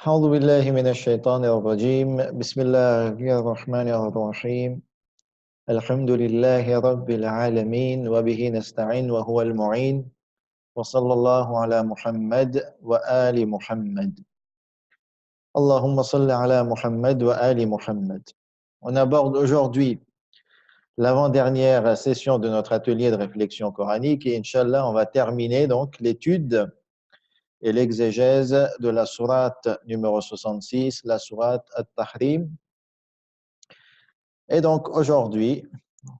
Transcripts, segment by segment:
أعوذ بالله من الشيطان الرجيم بسم الله الرحمن الرحيم الحمد لله رب العالمين وبه نستعين وهو المعين وصلى الله على محمد وآل محمد اللهم صل على محمد وآل محمد. On aborde aujourd'hui l'avant-dernière session de notre atelier de réflexion coranique et Inch'Allah on va terminer donc l'étude et l'exégèse de la sourate numéro 66, la sourate At-Tahrim. Et donc aujourd'hui,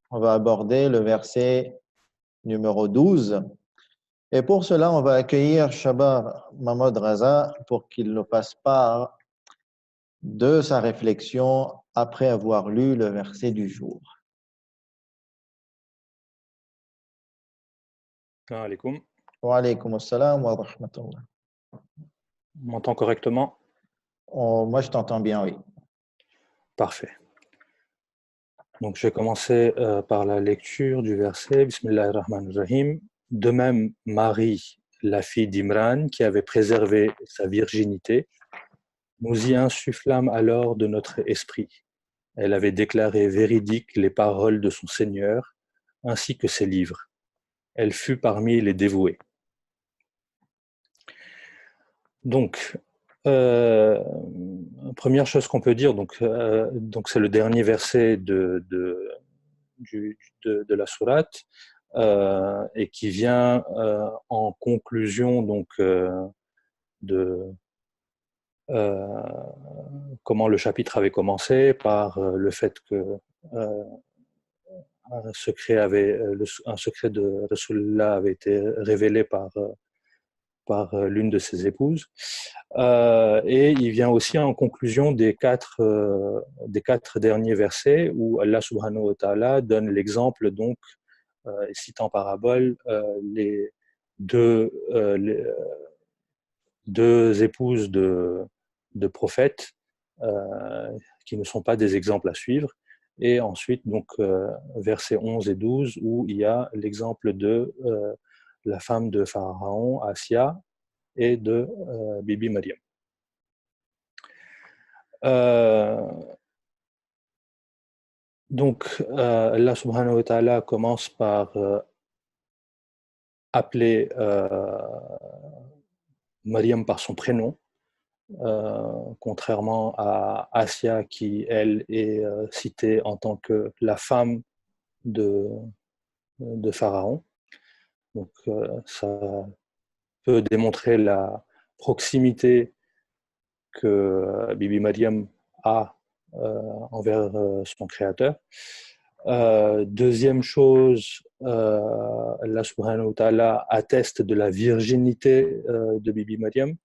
on va aborder le verset numéro 12. Et pour cela, on va accueillir Shabar Mahmoud Raza pour qu'il nous fasse part de sa réflexion après avoir lu le verset du jour. Salam alaikum. Wa alaykum assalam wa rahmatullah. On m'entend correctement? Moi, je t'entends bien, oui. Parfait. Donc, je vais commencer par la lecture du verset. Bismillahirrahmanirrahim. De même, Marie, la fille d'Imran, qui avait préservé sa virginité, nous y insufflâmes alors de notre esprit. Elle avait déclaré véridiques les paroles de son Seigneur, ainsi que ses livres. Elle fut parmi les dévoués. Donc, première chose qu'on peut dire, donc c'est le dernier verset de la sourate et qui vient en conclusion donc de comment le chapitre avait commencé par le fait que un secret de Rasulullah avait été révélé par l'une de ses épouses. Et il vient aussi en conclusion des quatre derniers versets où Allah subhanahu wa ta'ala donne l'exemple, donc, cite en parabole les deux épouses de prophètes qui ne sont pas des exemples à suivre. Et ensuite, donc, versets 11 et 12, où il y a l'exemple de la femme de Pharaon, Assia, et de Bibi Maryam. Donc, Allah subhanahu wa ta'ala commence par appeler Maryam par son prénom, contrairement à Assia qui, elle, est citée en tant que la femme de Pharaon. Donc, ça peut démontrer la proximité que Bibi Maryam a envers son créateur. Deuxième chose, Allah subhanahu wa ta'ala atteste de la virginité de Bibi Maryam.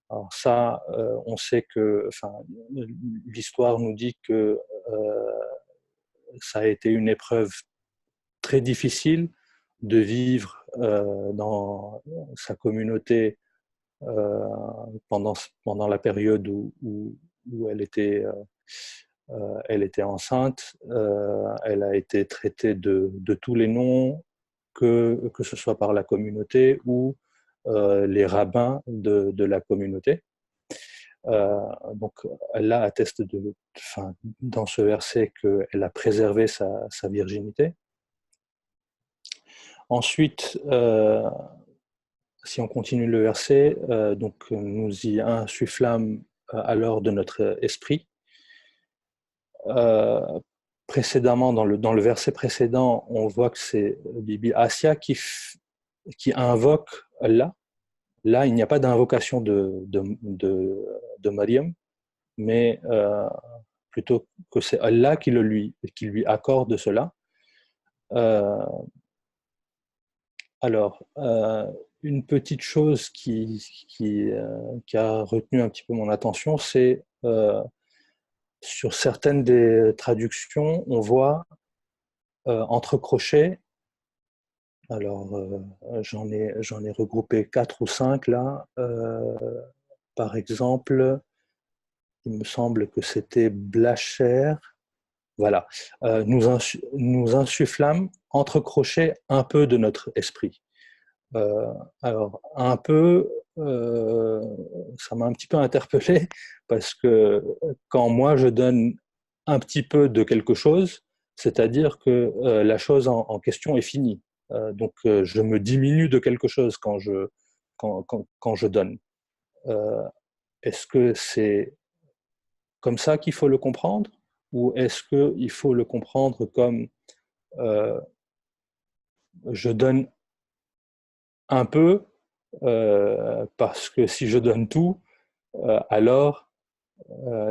Alors ça, on sait que, enfin, l'histoire nous dit que ça a été une épreuve très difficile de vivre dans sa communauté pendant la période où elle était enceinte. Elle a été traitée de tous les noms, que ce soit par la communauté ou les rabbins de la communauté. Donc Allah atteste dans ce verset qu'elle a préservé sa virginité. Ensuite, si on continue le verset, donc nous y insufflâmes alors de notre esprit. Précédemment, dans le verset précédent, on voit que c'est Bibi Assia qui invoque Allah. Là, il n'y a pas d'invocation de Maryam, mais plutôt que c'est Allah qui lui accorde cela. Alors, une petite chose qui a retenu un petit peu mon attention, c'est sur certaines des traductions, on voit entre crochets, alors j'en ai regroupé 4 ou 5 là, par exemple, il me semble que c'était Blacher, voilà, nous insufflâmes entre crochets un peu de notre esprit. Alors, un peu, ça m'a un petit peu interpellé parce que quand moi je donne un petit peu de quelque chose, c'est-à-dire que la chose en question est finie. Donc je me diminue de quelque chose quand je donne. Euh, Est-ce que c'est comme ça qu'il faut le comprendre ou est-ce qu'il faut le comprendre comme euh, je donne un peu parce que si je donne tout, alors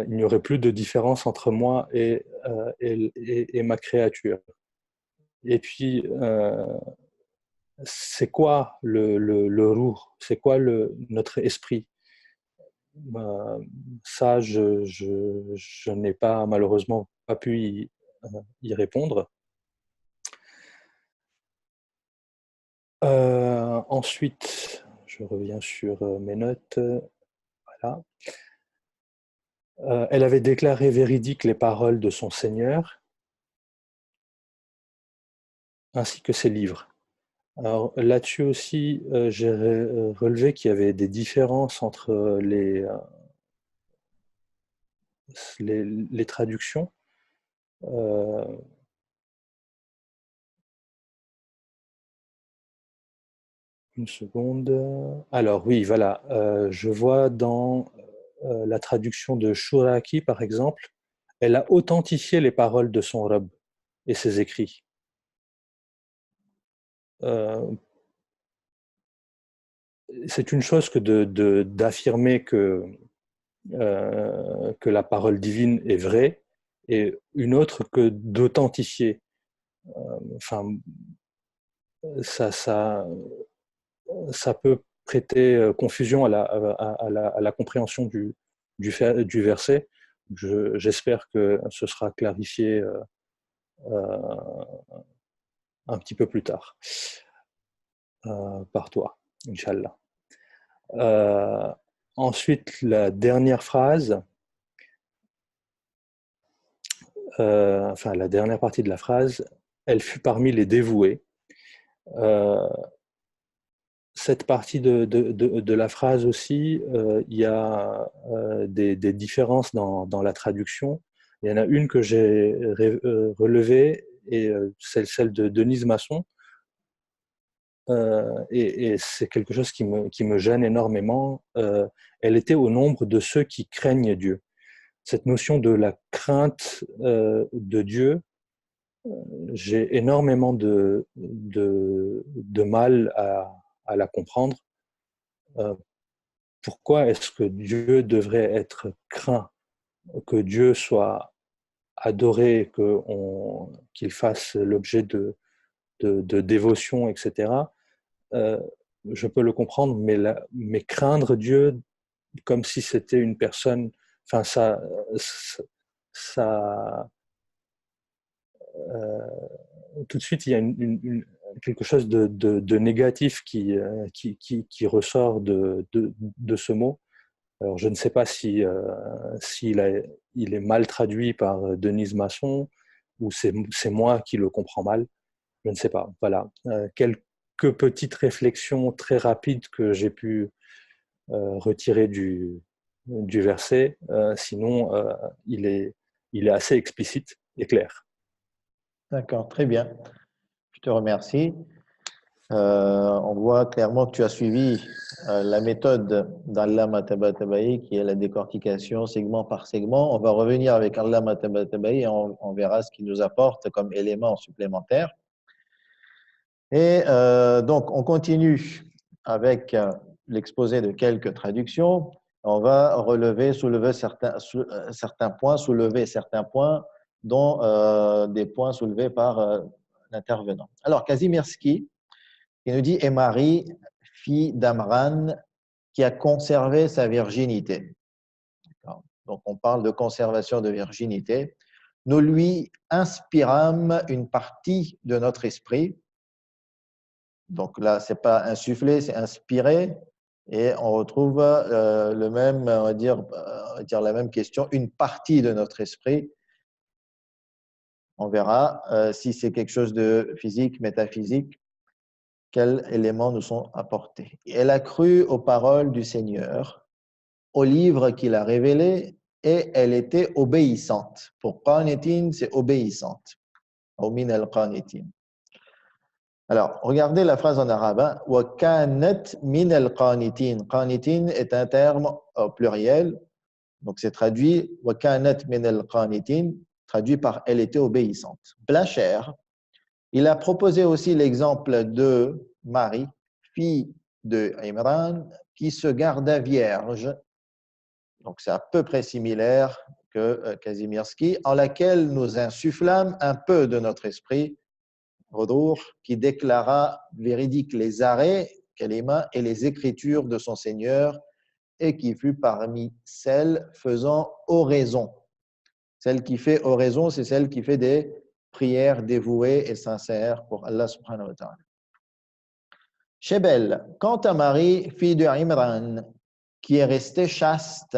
il n'y aurait plus de différence entre moi et ma créature. Et puis, c'est quoi le roux? C'est quoi notre esprit? Euh, Ça, je n'ai pas malheureusement pas pu y répondre. Ensuite, je reviens sur mes notes. Voilà. Elle avait déclaré véridiques les paroles de son Seigneur, ainsi que ses livres. Alors là-dessus aussi, j'ai relevé qu'il y avait des différences entre les traductions. Euh, une seconde. Alors oui, voilà. Je vois dans la traduction de Shuraki, par exemple, elle a authentifié les paroles de son Rabb et ses écrits. Euh, c'est une chose que d'affirmer que la parole divine est vraie, et une autre que d'authentifier. Enfin, ça, ça peut prêter confusion à la compréhension du verset. J'espère que ce sera clarifié un petit peu plus tard par toi, Inch'Allah. Euh, Ensuite, la dernière phrase, enfin la dernière partie de la phrase, elle fut parmi les dévoués. Euh, cette partie de la phrase aussi, il y a des différences dans la traduction. Il y en a une que j'ai relevée, et c'est celle de Denise Masson. Et c'est quelque chose qui me gêne énormément. Elle était au nombre de ceux qui craignent Dieu. Cette notion de la crainte de Dieu, j'ai énormément de mal à la comprendre. Euh, Pourquoi est-ce que Dieu devrait être craint, que Dieu soit adoré, qu'il fasse l'objet de dévotion, etc. euh, je peux le comprendre, mais craindre Dieu comme si c'était une personne, enfin ça euh, tout de suite il y a quelque chose de négatif qui ressort de ce mot. Alors je ne sais pas s'il est mal traduit par Denise Masson ou c'est moi qui le comprends mal. Je ne sais pas. Voilà. Quelques petites réflexions très rapides que j'ai pu retirer du verset. Sinon, il est assez explicite et clair. D'accord, très bien. Je te remercie. On voit clairement que tu as suivi la méthode d'Allama Tabatabai, qui est la décortication segment par segment. On va revenir avec Allama Tabatabai et on verra ce qu'il nous apporte comme élément supplémentaire. Et donc, on continue avec l'exposé de quelques traductions. On va soulever certains points, dont des points soulevés par l'intervenant. Alors, Kazimierski, il nous dit « Et Marie, fille d'Amran, qui a conservé sa virginité ». Donc, on parle de conservation de virginité. Nous lui inspirâmes une partie de notre esprit. Donc là, ce n'est pas insufflé, c'est inspiré. Et on retrouve le même, on va dire la même question, une partie de notre esprit. On verra si c'est quelque chose de physique, métaphysique. quels éléments nous sont apportés. Elle a cru aux paroles du Seigneur, au livre qu'il a révélé, et elle était obéissante. Pour qanitin, c'est obéissante. Ou min al-qanitin. Alors, regardez la phrase en arabe. Wa kanat min al-qanitin. Qanitin est un terme au pluriel. Donc, c'est traduit wa kanat min al-qanitin, traduit par elle était obéissante. Blacher, il a proposé aussi l'exemple de Marie, fille de Imran, qui se garda vierge. Donc, c'est à peu près similaire que Kazimierski, en laquelle nous insufflâmes un peu de notre esprit, Rodour, qui déclara véridique les arrêts, Kalima, et les écritures de son Seigneur, et qui fut parmi celles faisant oraison. Celle qui fait oraison, c'est celle qui fait des prières dévouées et sincères pour Allah subhanahu wa ta'ala. Shebel, quant à Marie, fille de Imran, qui est restée chaste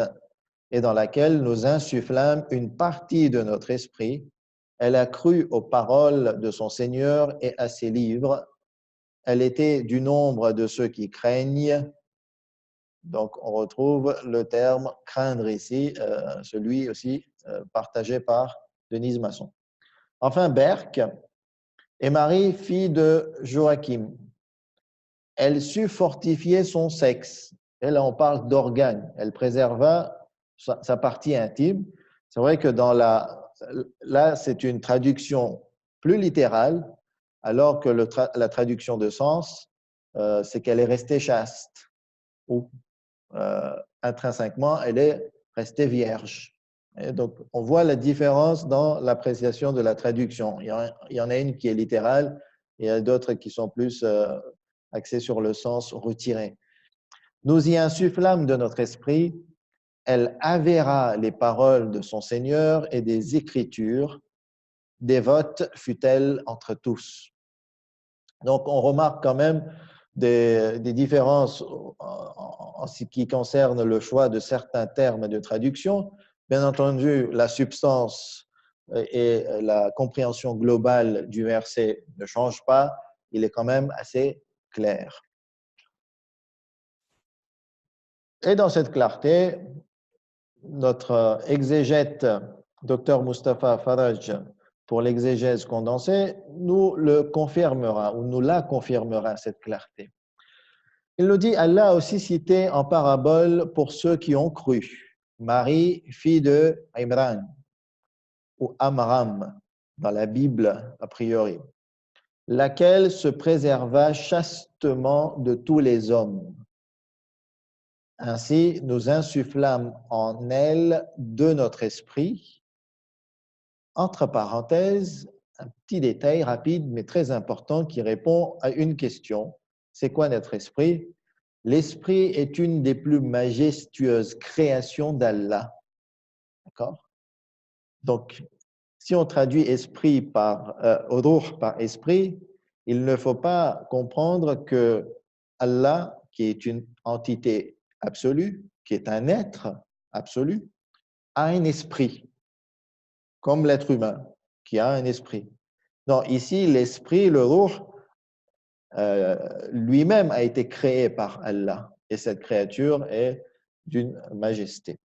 et dans laquelle nous insufflâmes une partie de notre esprit, elle a cru aux paroles de son Seigneur et à ses livres. Elle était du nombre de ceux qui craignent. Donc, on retrouve le terme craindre ici, celui aussi partagé par Denise Masson. Enfin, Berck est Marie, fille de Joachim. Elle sut fortifier son sexe. Et là, on parle d'organes. Elle préserva sa partie intime. C'est vrai que là, c'est une traduction plus littérale, alors que la traduction de sens, c'est qu'elle est restée chaste. Ou intrinsèquement, elle est restée vierge. Et donc, on voit la différence dans l'appréciation de la traduction. Il y en a une qui est littérale, et il y a d'autres qui sont plus axées sur le sens retiré. Nous y insufflâmes de notre esprit, elle avéra les paroles de son Seigneur et des Écritures, dévote fut-elle entre tous. Donc, on remarque quand même des différences en ce qui concerne le choix de certains termes de traduction. Bien entendu, la substance et la compréhension globale du verset ne changent pas. Il est quand même assez clair. Et dans cette clarté, notre exégète, Dr Mustapha Faraj, pour l'exégèse condensée, nous le confirmera, ou nous la confirmera, cette clarté. Il nous dit, Allah a aussi cité en parabole pour ceux qui ont cru. Marie, fille de Imran, ou Amram, dans la Bible, a priori, laquelle se préserva chastement de tous les hommes. Ainsi, nous insufflâmes en elle de notre esprit. Entre parenthèses, un petit détail rapide mais très important qui répond à une question. C'est quoi notre esprit? L'esprit est une des plus majestueuses créations d'Allah. D'accord? Donc, si on traduit esprit par ruh par esprit, il ne faut pas comprendre que Allah, qui est une entité absolue, qui est un être absolu, a un esprit, comme l'être humain qui a un esprit. Non, ici, l'esprit, le ruh, lui-même a été créé par Allah et cette créature est d'une majesté.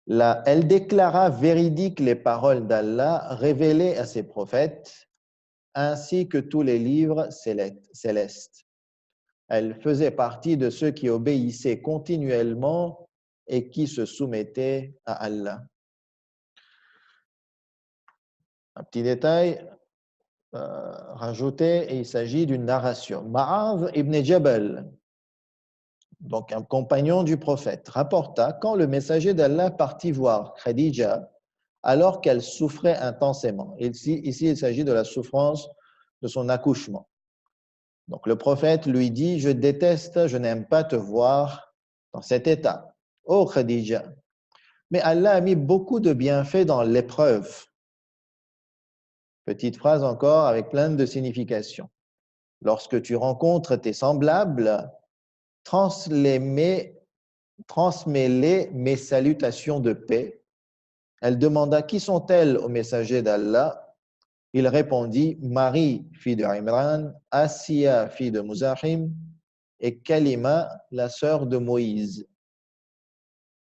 Elle déclara véridiques les paroles d'Allah révélées à ses prophètes ainsi que tous les livres célestes. Elle faisait partie de ceux qui obéissaient continuellement et qui se soumettaient à Allah. Un petit détail rajouté, et il s'agit d'une narration. Ma'av ibn Jabal, donc un compagnon du prophète, rapporta quand le messager d'Allah partit voir Khadija alors qu'elle souffrait intensément. Ici, il s'agit de la souffrance de son accouchement. Donc le prophète lui dit, je déteste, je n'aime pas te voir dans cet état. Oh Khadija, mais Allah a mis beaucoup de bienfaits dans l'épreuve. Petite phrase encore avec plein de significations. Lorsque tu rencontres tes semblables, transmets-les mes salutations de paix. Elle demanda qui sont-elles au messager d'Allah. il répondit, Marie, fille de Imran, Asiya, fille de Muzahim, et Kalima, la sœur de Moïse.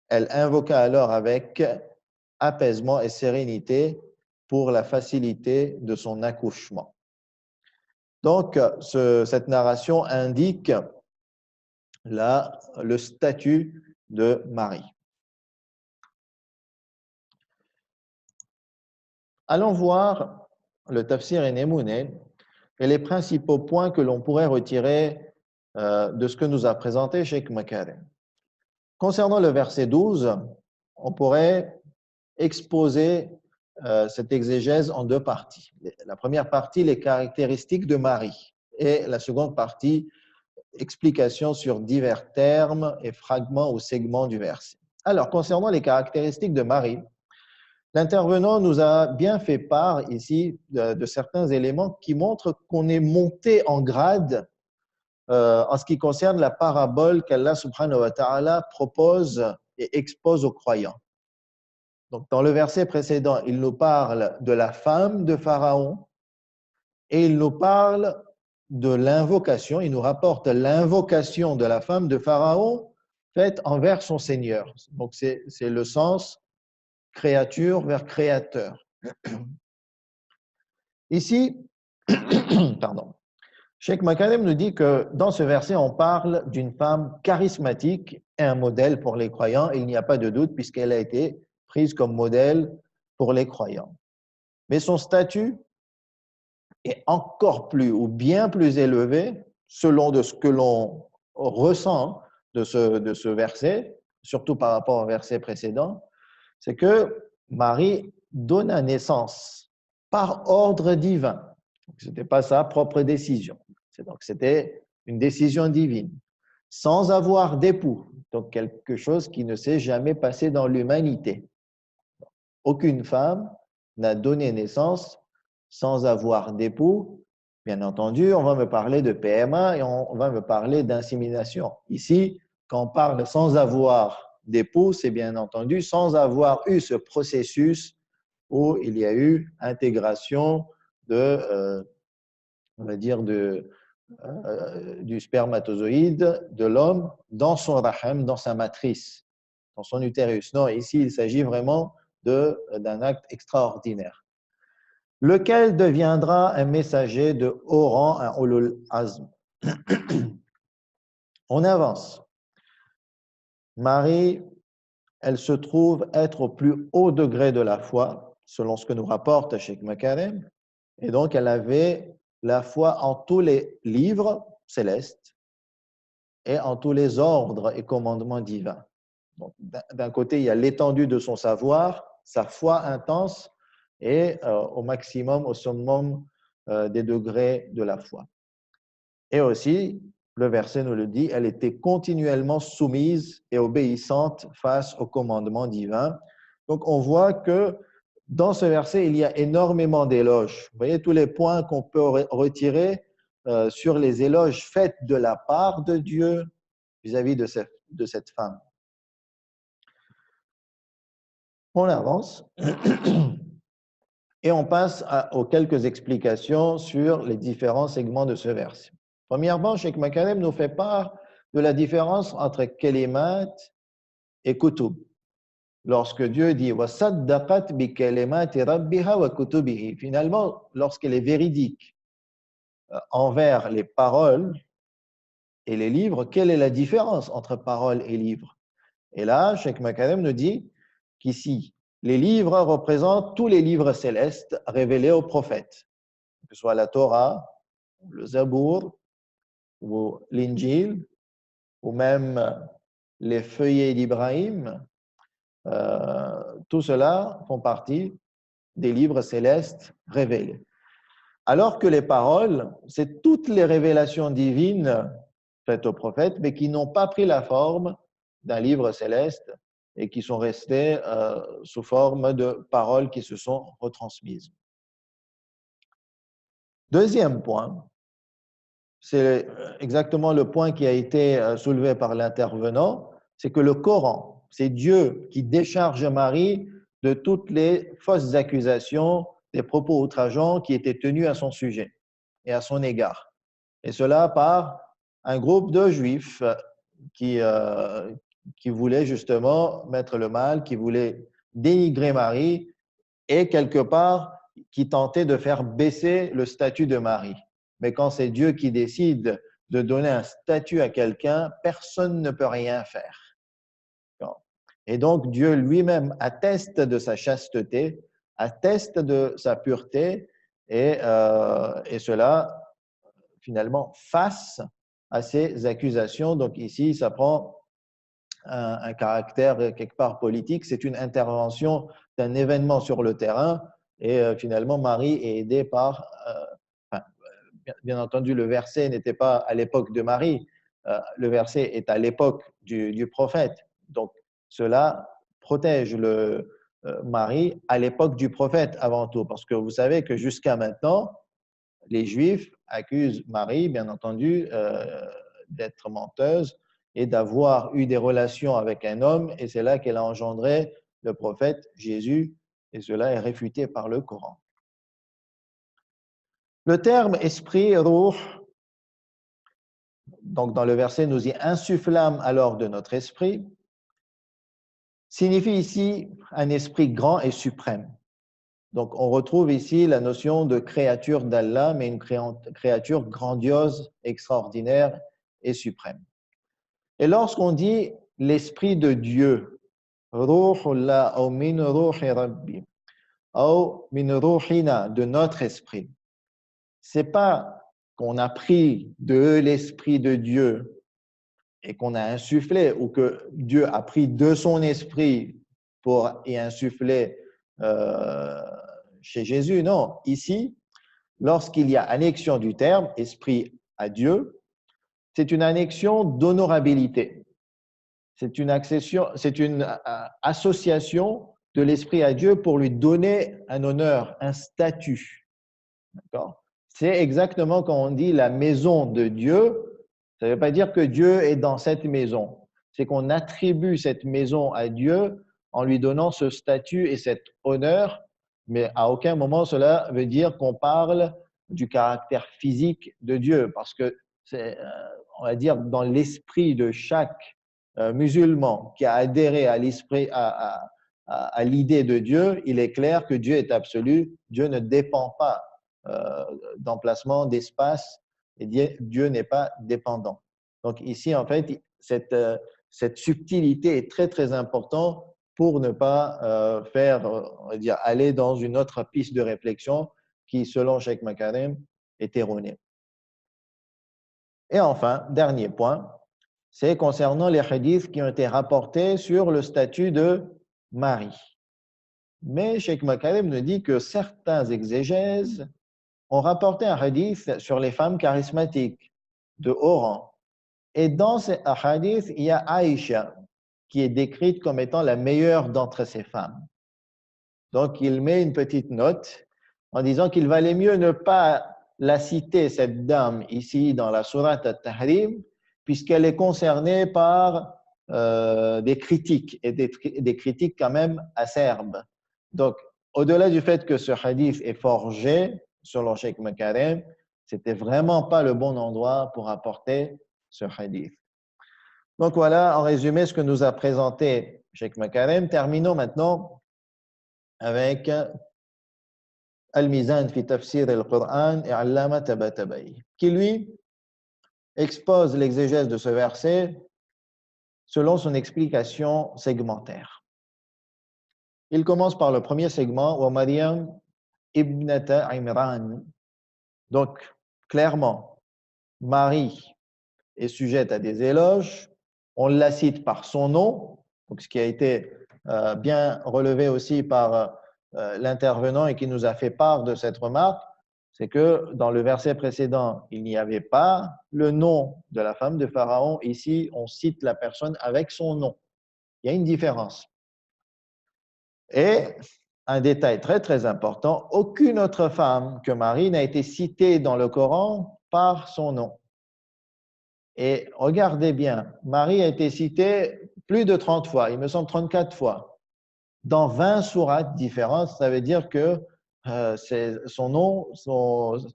Elle invoqua alors avec apaisement et sérénité pour la facilité de son accouchement. Donc, cette narration indique le statut de Marie. Allons voir le tafsir Enemouné et les principaux points que l'on pourrait retirer de ce que nous a présenté Cheikh Makarem. Concernant le verset 12, on pourrait exposer cette exégèse en deux parties. La première partie, les caractéristiques de Marie, et la seconde partie, explication sur divers termes et fragments ou segments du verset. Alors, concernant les caractéristiques de Marie, l'intervenant nous a bien fait part ici de certains éléments qui montrent qu'on est monté en grade en ce qui concerne la parabole qu'Allah subhanahu wa ta'ala propose et expose aux croyants. Donc, dans le verset précédent, il nous parle de la femme de Pharaon et il nous parle de l'invocation, il nous rapporte l'invocation de la femme de Pharaon faite envers son Seigneur. Donc, c'est le sens créature vers créateur. Ici, pardon, Cheikh Makarem nous dit que dans ce verset, on parle d'une femme charismatique et un modèle pour les croyants. Il n'y a pas de doute puisqu'elle a été prise comme modèle pour les croyants. Mais son statut est encore plus ou bien plus élevé selon de ce que l'on ressent de ce verset, surtout par rapport au verset précédent, c'est que Marie donna naissance par ordre divin. Ce n'était pas sa propre décision. Donc, c'était une décision divine, sans avoir d'époux. Donc, quelque chose qui ne s'est jamais passé dans l'humanité. Aucune femme n'a donné naissance sans avoir d'époux. Bien entendu, on va me parler de PMA et on va me parler d'insémination. Ici, quand on parle sans avoir d'époux, c'est bien entendu sans avoir eu ce processus où il y a eu intégration on va dire, du spermatozoïde de l'homme dans son rahim, dans sa matrice, dans son utérus. Non, ici, il s'agit vraiment d'un acte extraordinaire, lequel deviendra un messager de haut rang, un ulul azm. On avance. Marie, elle se trouve être au plus haut degré de la foi, selon ce que nous rapporte Cheikh Makarem, et donc elle avait la foi en tous les livres célestes et en tous les ordres et commandements divins. D'un côté, il y a l'étendue de son savoir, sa foi intense et au maximum, au summum des degrés de la foi. Et aussi, le verset nous le dit, elle était continuellement soumise et obéissante face au commandement divin. Donc, on voit que dans ce verset, il y a énormément d'éloges. Vous voyez tous les points qu'on peut retirer sur les éloges faits de la part de Dieu vis-à-vis de cette femme. On avance et on passe aux quelques explications sur les différents segments de ce verset. Premièrement, Cheikh Makarem nous fait part de la différence entre kalimat et kutub. Lorsque Dieu dit وَصَدَّقَتْ بِكَلِمَاتِ رَبِّهَا وَكُتُبِهِ, finalement, lorsqu'elle est véridique envers les paroles et les livres, quelle est la différence entre paroles et livres? Et là, Cheikh Makarem nous dit qu'ici, les livres représentent tous les livres célestes révélés aux prophètes, que ce soit la Torah, le Zabour, ou l'Injil, ou même les feuillets d'Ibrahim. Tout cela font partie des livres célestes révélés. Alors que les paroles, c'est toutes les révélations divines faites aux prophètes, mais qui n'ont pas pris la forme d'un livre céleste et qui sont restées sous forme de paroles qui se sont retransmises. Deuxième point, c'est exactement le point qui a été soulevé par l'intervenant, c'est que le Coran, c'est Dieu qui décharge Marie de toutes les fausses accusations des propos outrageants qui étaient tenus à son sujet et à son égard. Et cela par un groupe de juifs qui voulaient justement mettre le mal, qui voulaient dénigrer Marie et quelque part qui tentaient de faire baisser le statut de Marie. Mais quand c'est Dieu qui décide de donner un statut à quelqu'un, personne ne peut rien faire. Et donc Dieu lui-même atteste de sa chasteté, atteste de sa pureté, et cela finalement face à ces accusations. Donc ici, ça prend un caractère quelque part politique, c'est une intervention d'un événement sur le terrain, et finalement Marie est aidée par, bien entendu le verset n'était pas à l'époque de Marie, le verset est à l'époque du prophète, donc cela protège Marie à l'époque du prophète avant tout, parce que vous savez que jusqu'à maintenant, les Juifs accusent Marie, bien entendu, d'être menteuse et d'avoir eu des relations avec un homme, et c'est là qu'elle a engendré le prophète Jésus, et cela est réfuté par le Coran. Le terme esprit, ruh, donc dans le verset, nous y insufflâmes alors de notre esprit, signifie ici un esprit grand et suprême. Donc, on retrouve ici la notion de créature d'Allah, mais une créature grandiose, extraordinaire et suprême. Et lorsqu'on dit l'esprit de Dieu, Ruhullah ou min ruhi rabbi, ou min ruhina, de notre esprit, c'est pas qu'on a pris de l'esprit de Dieu et qu'on a insufflé, ou que Dieu a pris de son esprit pour y insuffler chez Jésus. Non, ici, lorsqu'il y a annexion du terme esprit à Dieu, c'est une annexion d'honorabilité. C'est une association de l'esprit à Dieu pour lui donner un honneur, un statut. D'accord ? C'est exactement quand on dit la maison de Dieu, ça ne veut pas dire que Dieu est dans cette maison. C'est qu'on attribue cette maison à Dieu en lui donnant ce statut et cet honneur, mais à aucun moment cela veut dire qu'on parle du caractère physique de Dieu, parce que c'est, on va dire, dans l'esprit de chaque musulman qui a adhéré à l'esprit, à l'idée de Dieu, il est clair que Dieu est absolu, Dieu ne dépend pas d'emplacement, d'espace, et Dieu n'est pas dépendant. Donc ici, en fait, cette subtilité est très, très importante pour ne pas faire, on va dire, aller dans une autre piste de réflexion qui, selon Cheikh Makarem, est erronée. Et enfin, dernier point, c'est concernant les hadiths qui ont été rapportés sur le statut de Marie. Mais Cheikh Makarem nous dit que certains exégèses ont rapporté un hadith sur les femmes charismatiques de haut rang. Et dans ces hadiths, il y a Aïcha, qui est décrite comme étant la meilleure d'entre ces femmes. Donc, il met une petite note en disant qu'il valait mieux ne pas la citer, cette dame, ici dans la sourate At-Tahrim, puisqu'elle est concernée par des critiques, et des critiques quand même acerbes. Donc, au-delà du fait que ce hadith est forgé, selon Cheikh Makarem, c'était vraiment pas le bon endroit pour apporter ce hadith. Donc voilà, en résumé, ce que nous a présenté Cheikh Makarem. Terminons maintenant avec Al-Mizan fi Tafsir al-Qur'an et Allama Tabatabai, qui lui expose l'exégèse de ce verset selon son explication segmentaire. Il commence par le premier segment, wa Maryam ibnata Imran. Donc, clairement, Marie est sujette à des éloges. On la cite par son nom, donc ce qui a été bien relevé aussi par l'intervenant et qui nous a fait part de cette remarque, c'est que dans le verset précédent, il n'y avait pas le nom de la femme de Pharaon. Ici, on cite la personne avec son nom. Il y a une différence. Et un détail très, très important, aucune autre femme que Marie n'a été citée dans le Coran par son nom. Et regardez bien, Marie a été citée plus de 30 fois, il me semble 34 fois, dans 20 sourates différentes. Ça veut dire que son nom,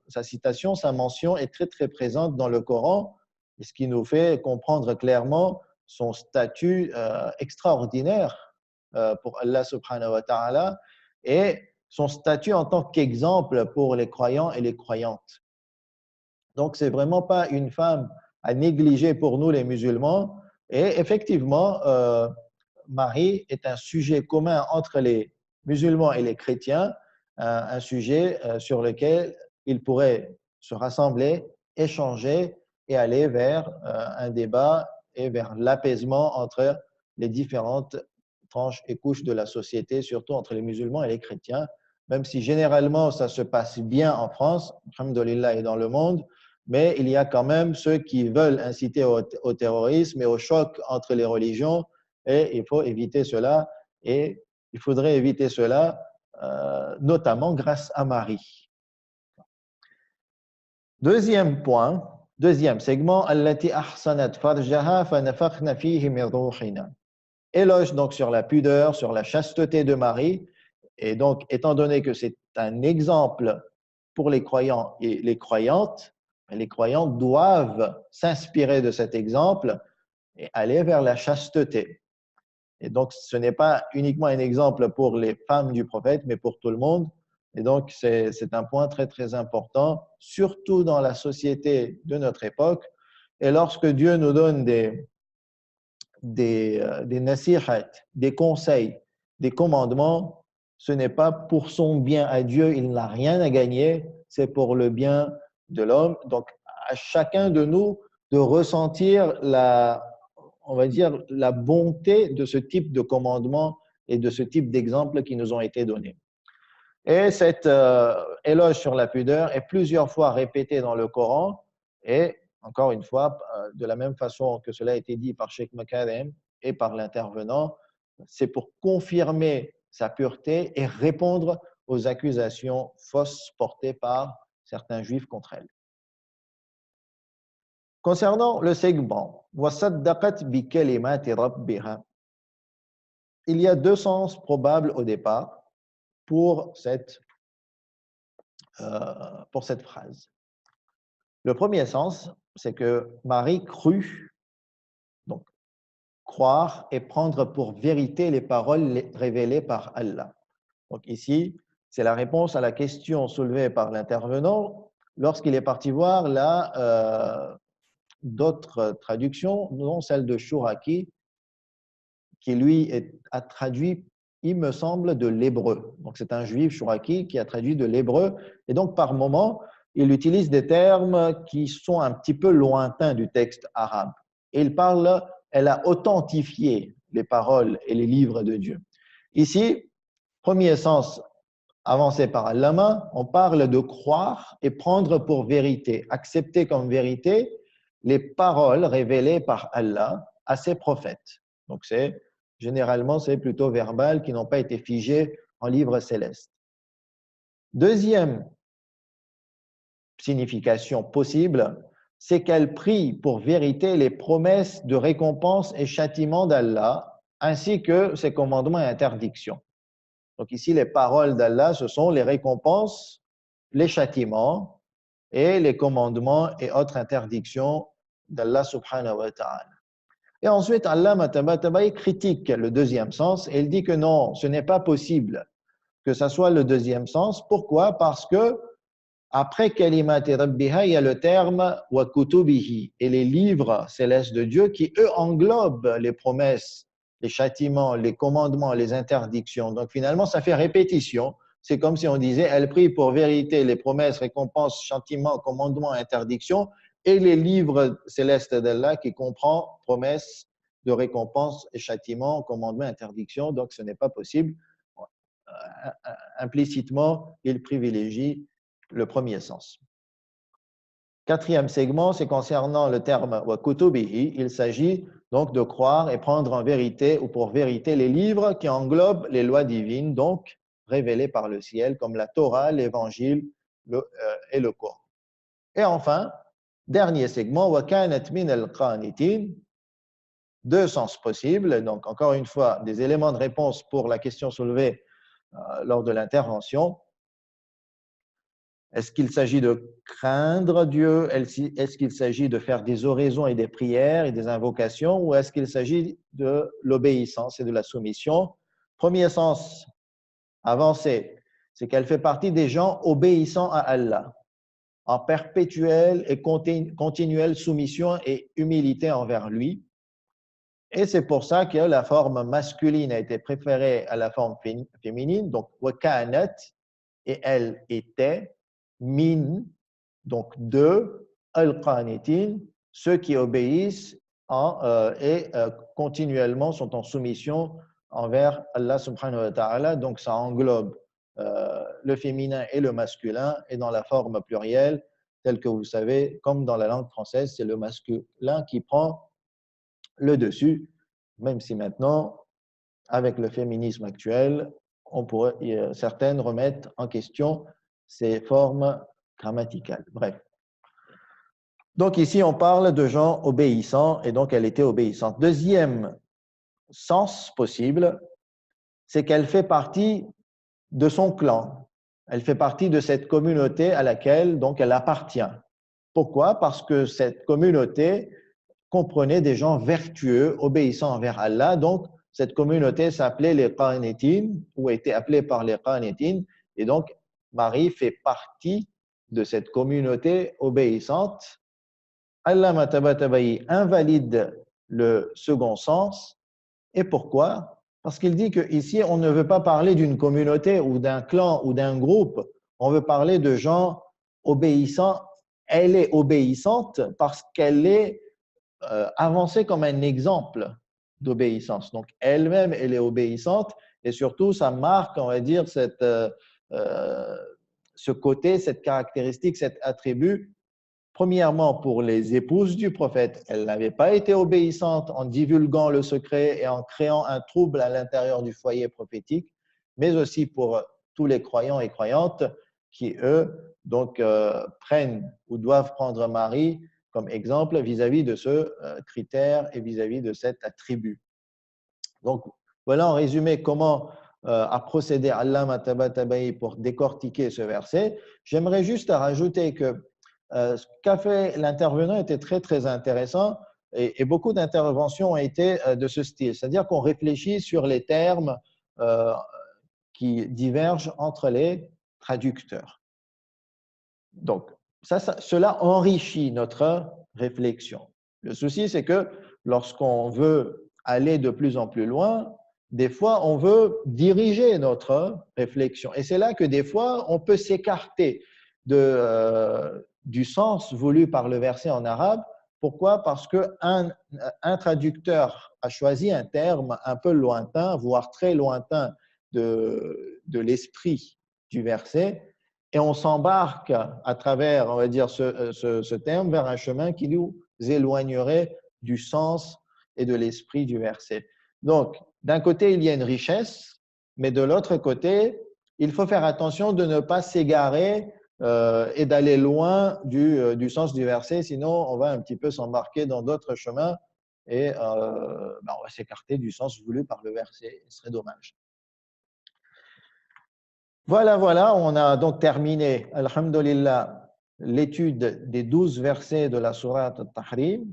sa citation, sa mention est très très présente dans le Coran, ce qui nous fait comprendre clairement son statut extraordinaire pour Allah subhanahu wa ta'ala et son statut en tant qu'exemple pour les croyants et les croyantes. Donc, c'est vraiment pas une femme à négliger pour nous les musulmans. Et effectivement, Marie est un sujet commun entre les musulmans et les chrétiens, un sujet sur lequel ils pourraient se rassembler, échanger et aller vers un débat et vers l'apaisement entre les différentes tranches et couches de la société, surtout entre les musulmans et les chrétiens, même si généralement ça se passe bien en France, alhamdoulilah, et dans le monde, mais il y a quand même ceux qui veulent inciter au terrorisme et au choc entre les religions, et il faut éviter cela, et il faudrait éviter cela notamment grâce à Marie. Deuxième point, deuxième segment, allati ahsanat farjaha fanafakhna fihi min ruhina. Éloge donc sur la pudeur, sur la chasteté de Marie, et donc étant donné que c'est un exemple pour les croyants et les croyantes doivent s'inspirer de cet exemple et aller vers la chasteté. Et donc, ce n'est pas uniquement un exemple pour les femmes du prophète, mais pour tout le monde. Et donc, c'est un point très, très important, surtout dans la société de notre époque. Et lorsque Dieu nous donne des nasihat, des conseils, des commandements, ce n'est pas pour son bien à Dieu, il n'a rien à gagner, c'est pour le bien de l'homme. Donc, à chacun de nous de ressentir on va dire, la bonté de ce type de commandement et de ce type d'exemple qui nous ont été donnés. Et cet éloge sur la pudeur est plusieurs fois répété dans le Coran et encore une fois, de la même façon que cela a été dit par Sheikh Makarem et par l'intervenant, c'est pour confirmer sa pureté et répondre aux accusations fausses portées par certains juifs contre elle. Concernant le segment, وَصَدَّقَتْ بِكَلِمَاتِ رَبِّهَا, il y a deux sens probables au départ pour cette phrase. Le premier sens, c'est que Marie crut, donc croire et prendre pour vérité les paroles révélées par Allah. Donc ici, c'est la réponse à la question soulevée par l'intervenant lorsqu'il est parti voir d'autres traductions, dont celle de Shuraki, qui lui a traduit, il me semble, de l'hébreu. Donc c'est un juif Shuraki qui a traduit de l'hébreu. Et donc par moment, il utilise des termes qui sont un petit peu lointains du texte arabe. Et il parle, elle a authentifié les paroles et les livres de Dieu. Ici, premier sens avancé par Allama, on parle de croire et prendre pour vérité, accepter comme vérité les paroles révélées par Allah à ses prophètes. Donc généralement, c'est plutôt verbal, qui n'ont pas été figés en livres célestes. Deuxième signification possible, c'est qu'elle prie pour vérité les promesses de récompense et châtiment d'Allah, ainsi que ses commandements et interdictions. Donc ici, les paroles d'Allah, ce sont les récompenses, les châtiments et les commandements et autres interdictions d'Allah subhanahu wa ta'ala. Et ensuite, Allah critique le deuxième sens et il dit que non, ce n'est pas possible que ça soit le deuxième sens. Pourquoi? Parce que après kalimati rabbiha, il y a le terme wa kutubihi et les livres célestes de Dieu qui, eux, englobent les promesses, les châtiments, les commandements, les interdictions. Donc finalement, ça fait répétition. C'est comme si on disait, elle prie pour vérité les promesses, récompenses, châtiments, commandements, interdictions, et les livres célestes d'Allah qui comprend promesses de récompenses et châtiments, commandements, interdictions. Donc ce n'est pas possible. Implicitement, il privilégie le premier sens. Quatrième segment, c'est concernant le terme wa kutubihi. Il s'agit donc de croire et prendre en vérité ou pour vérité les livres qui englobent les lois divines, donc révélées par le ciel, comme la Torah, l'Évangile et le Coran. Et enfin, dernier segment, wa kanat min al-qanitin. Deux sens possibles. Donc, encore une fois, des éléments de réponse pour la question soulevée lors de l'intervention. Est-ce qu'il s'agit de craindre Dieu? Est-ce qu'il s'agit de faire des oraisons et des prières et des invocations? Ou est-ce qu'il s'agit de l'obéissance et de la soumission? Premier sens avancé, c'est qu'elle fait partie des gens obéissants à Allah, en perpétuelle et continuelle soumission et humilité envers lui. Et c'est pour ça que la forme masculine a été préférée à la forme féminine, donc wakanat, et elle était min, donc de al-qanitin, ceux qui obéissent continuellement sont en soumission envers Allah subhanahu wa ta'ala. Donc ça englobe le féminin et le masculin, et dans la forme plurielle, telle que vous savez, comme dans la langue française, c'est le masculin qui prend le dessus, même si maintenant, avec le féminisme actuel, certaines remettent en question ces formes grammaticales. Bref. Donc ici, on parle de gens obéissants, et donc elle était obéissante. Deuxième sens possible, c'est qu'elle fait partie de son clan. Elle fait partie de cette communauté à laquelle donc elle appartient. Pourquoi? Parce que cette communauté comprenait des gens vertueux, obéissants envers Allah. Donc, cette communauté s'appelait les Qanitin, ou était appelée par les Qanitin. Et donc, Marie fait partie de cette communauté obéissante. Allama Tabatabai invalide le second sens. Et pourquoi? Parce qu'il dit qu'ici, on ne veut pas parler d'une communauté ou d'un clan ou d'un groupe. On veut parler de gens obéissants. Elle est obéissante parce qu'elle est avancée comme un exemple d'obéissance. Donc, elle-même, elle est obéissante et surtout, ça marque, on va dire, ce côté, cette caractéristique, cet attribut. Premièrement, pour les épouses du prophète, elle n'avait pas été obéissante en divulguant le secret et en créant un trouble à l'intérieur du foyer prophétique, mais aussi pour tous les croyants et croyantes qui, eux, donc, prennent ou doivent prendre Marie comme exemple vis-à-vis de ce critère et vis-à-vis de cet attribut. Donc, voilà en résumé comment a procédé Allama Tabatabai pour décortiquer ce verset. J'aimerais juste rajouter que ce qu'a fait l'intervenant était très, très intéressant et beaucoup d'interventions ont été de ce style. C'est-à-dire qu'on réfléchit sur les termes qui divergent entre les traducteurs. Donc, cela enrichit notre réflexion. Le souci, c'est que lorsqu'on veut aller de plus en plus loin, des fois, on veut diriger notre réflexion. Et c'est là que des fois, on peut s'écarter du sens voulu par le verset en arabe. Pourquoi? Parce qu'un traducteur a choisi un terme un peu lointain, voire très lointain de l'esprit du verset, et on s'embarque à travers, on va dire, ce terme vers un chemin qui nous éloignerait du sens et de l'esprit du verset. Donc, d'un côté, il y a une richesse, mais de l'autre côté, il faut faire attention de ne pas s'égarer et d'aller loin du sens du verset, sinon on va un petit peu s'embarquer dans d'autres chemins et on va s'écarter du sens voulu par le verset. Ce serait dommage. Voilà, on a donc terminé, alhamdulillah, l'étude des 12 versets de la sourate Al-Tahrim.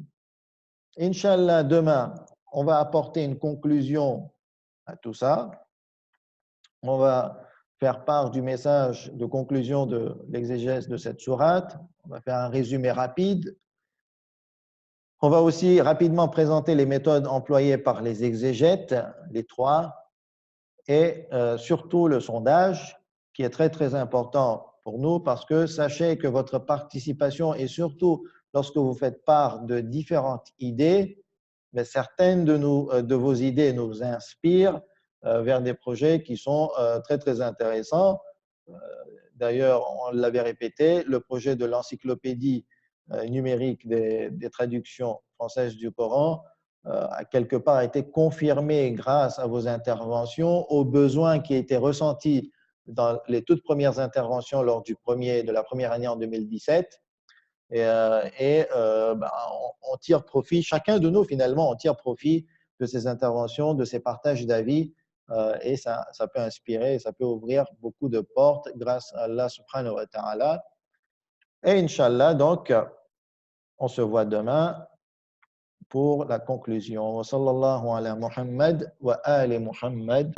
Inch'Allah, demain, on va apporter une conclusion à tout ça. On va faire part du message de conclusion de l'exégèse de cette sourate. On va faire un résumé rapide. On va aussi rapidement présenter les méthodes employées par les exégètes, les trois, et surtout le sondage, qui est très, très important pour nous parce que sachez que votre participation et surtout lorsque vous faites part de différentes idées, mais certaines de vos idées nous inspirent vers des projets qui sont très, très intéressants. D'ailleurs, on l'avait répété, le projet de l'encyclopédie numérique des traductions françaises du Coran a quelque part été confirmé grâce à vos interventions, aux besoins qui étaient ressentis dans les toutes premières interventions lors de la première année en 2017. On tire profit, chacun de nous finalement, on tire profit de ces interventions, de ces partages d'avis, et ça peut inspirer, ça peut ouvrir beaucoup de portes grâce à Allah subhanahu wa ta'ala. Et Inch'Allah, donc, on se voit demain pour la conclusion. Wa sallallahu ala Muhammad wa ali Muhammad.